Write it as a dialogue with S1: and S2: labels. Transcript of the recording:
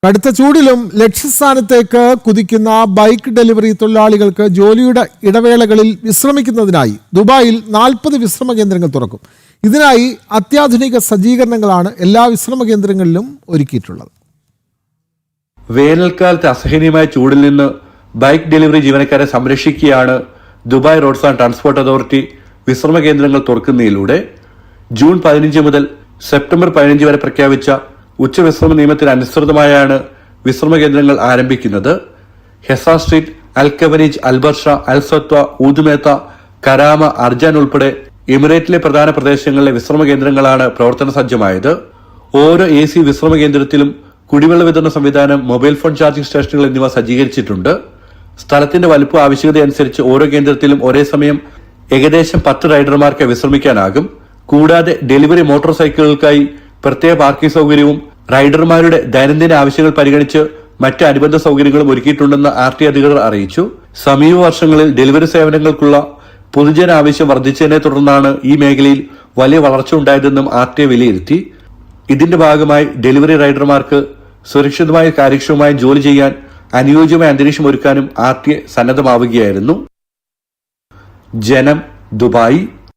S1: കടുത്ത ചൂടിലും ലക്ഷ്യസ്ഥാനത്തേക്ക് കുതിക്കുന്ന bike delivery തൊഴിലാളികൾക്ക് ജോലിയുടെ ഇടവേളകളിൽ വിശ്രമിക്കുന്നതിനായി ദുബായിൽ 40 വിശ്രമ കേന്ദ്രങ്ങൾ തുറക്കും. ഇതിനായി അത്യാധുനിക സജ്ജീകരണങ്ങളാണ് എല്ലാ വിശ്രമ കേന്ദ്രങ്ങളിലും ഒരുക്കിയിട്ടുള്ളത്.
S2: വേനൽക്കാലത്ത് അസഹനീയമായ ചൂടിൽ നിന്ന് ബൈക്ക് ഡെലിവറി ജീവനക്കാരെ സംരക്ഷിക്കുകയാണ് Dubai roads and transport authority വിശ്രമ കേന്ദ്രങ്ങൾ തുറക്കുന്നതിലൂടെ ജൂൺ 15 മുതൽ സെപ്റ്റംബർ 15 വരെ പ്രഖ്യാപിച്ച ഉച്ചവിശ്രമ നിയമത്തിന് അനുസൃതമായാണ് വിശ്രമ കേന്ദ്രങ്ങൾ ആരംഭിക്കുന്നത്. ഹെസ സ്ട്രീറ്റ്, അൽ കവനീജ്, അൽബർഷ, അൽ സത്വ, ഊദുമേത്ത, കരാമ, അർജാൻ ഉൾപ്പെടെ എമിറേറ്റിലെ പ്രധാന പ്രദേശങ്ങളിലെ വിശ്രമ കേന്ദ്രങ്ങളാണ് പ്രവർത്തന സജ്ജമായത്. ഓരോ AC വിശ്രമ കേന്ദ്രത്തിലും കുടിവെള്ള വിതരണ സംവിധാനം, മൊബൈൽ ഫോൺ ചാർജിംഗ് സ്റ്റേഷനുകൾ എന്നിവ സജ്ജീകരിച്ചിട്ടുണ്ട്. സ്ഥലത്തിന്റെ വലുപ്പ ആവശ്യകതയനുസരിച്ച് ഓരോ കേന്ദ്രത്തിലും ഒരേ സമയം ഏകദേശം 10 റൈഡർമാർക്ക് വിശ്രമിക്കാനാകും. കൂടാതെ ഡെലിവറി മോട്ടോർ സൈക്കിളുകൾക്കായി പ്രത്യേക പാർക്കിംഗ് സൗകര്യവും റൈഡർമാരുടെ ദൈനംദിന ആവശ്യങ്ങൾ പരിഗണിച്ച് മറ്റ് അനുബന്ധ സൗകര്യങ്ങളും ഒരുക്കിയിട്ടുണ്ടെന്ന് RT അധികൃതർ അറിയിച്ചു. സമീപ വർഷങ്ങളിൽ ഡെലിവറി സേവനങ്ങൾക്കുള്ള പൊതുജന ആവശ്യം വർദ്ധിച്ചതിനെ തുടർന്നാണ് ഈ മേഖലയിൽ വലിയ വളർച്ച ഉണ്ടായതെന്നും RT വിലയിരുത്തി. ഇതിന്റെ ഭാഗമായി ഡെലിവറി റൈഡർമാർക്ക് സുരക്ഷിതമായ കാര്യക്ഷമമായ ജോലി ചെയ്യാൻ അനുയോജ്യമായ അന്തരീക്ഷം ഒരുക്കാനും RT സന്നദ്ധമാവുകയായിരുന്നു. ജനം, ദുബായ്.